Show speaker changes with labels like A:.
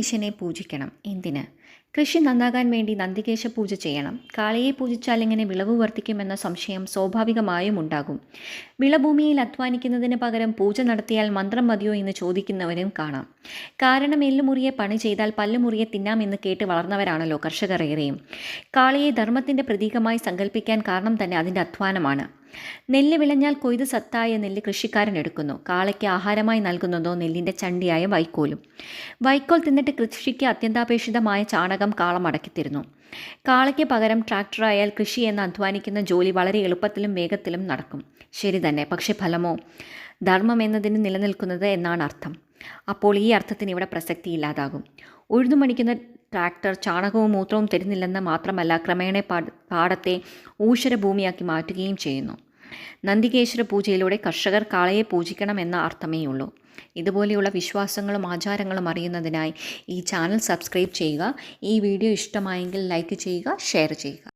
A: നന്ദീശനെ പൂജിക്കണം. എന്തിന്? കൃഷി നന്നാകാൻ വേണ്ടി നന്ദികേശ പൂജ ചെയ്യണം. കാളയെ പൂജിച്ചാൽ എങ്ങനെ വിളവ് വർദ്ധിക്കുമെന്ന സംശയം സ്വാഭാവികമായും ഉണ്ടാകും. വിളഭൂമിയിൽ അധ്വാനിക്കുന്നതിന് പകരം പൂജ നടത്തിയാൽ മന്ത്രം മതിയോ എന്ന് ചോദിക്കുന്നവരും കാണാം. കാരണം എല്ലുമുറിയെ പണി ചെയ്താൽ പല്ലുമുറിയെ തിന്നാമെന്ന് കേട്ട് വളർന്നവരാണല്ലോ കർഷകർ ഏറെയും. കാളയെ ധർമ്മത്തിൻ്റെ പ്രതീകമായി സങ്കല്പിക്കാൻ കാരണം തന്നെ അതിൻ്റെ അധ്വാനമാണ്. നെല്ല് വിളഞ്ഞാൽ കൊയ്ത് സത്തായ നെല്ല് കൃഷിക്കാരൻ എടുക്കുന്നു. കാളയ്ക്ക് ആഹാരമായി നൽകുന്നതോ നെല്ലിൻ്റെ ചണ്ടിയായ വൈക്കോലും. വൈക്കോൽ തിന്നിട്ട് കൃഷിക്ക് അത്യന്താപേക്ഷിതമായ ചാണകം കാള മടക്കിത്തരുന്നു. കാളയ്ക്ക് പകരം ട്രാക്ടറായാൽ കൃഷി എന്ന അധ്വാനിക്കുന്ന ജോലി വളരെ എളുപ്പത്തിലും വേഗത്തിലും നടക്കും. ശരി തന്നെ, പക്ഷെ ഫലമോ? ധർമ്മം എന്നതിന് നിലനിൽക്കുന്നത് എന്നാണ് അർത്ഥം. അപ്പോൾ ഈ അർത്ഥത്തിന് ഇവിടെ പ്രസക്തി ഇല്ലാതാകും. ഉഴുതുമണിക്കുന്ന ട്രാക്ടർ ചാണകവും മൂത്രവും തരുന്നില്ലെന്ന് മാത്രമല്ല, ക്രമേണ പാടത്തെ ഊഷരഭൂമിയാക്കി മാറ്റുകയും ചെയ്യുന്നു. നന്ദികേശ്വര പൂജയിലൂടെ കർഷകർ കാളയെ പൂജിക്കണം എന്ന അർത്ഥമേയുള്ളൂ. ഇതുപോലെയുള്ള വിശ്വാസങ്ങളും ആചാരങ്ങളും അറിയുന്നതിനായി ഈ ചാനൽ സബ്സ്ക്രൈബ് ചെയ്യുക. ഈ വീഡിയോ ഇഷ്ടമായെങ്കിൽ ലൈക്ക് ചെയ്യുക, ഷെയർ ചെയ്യുക.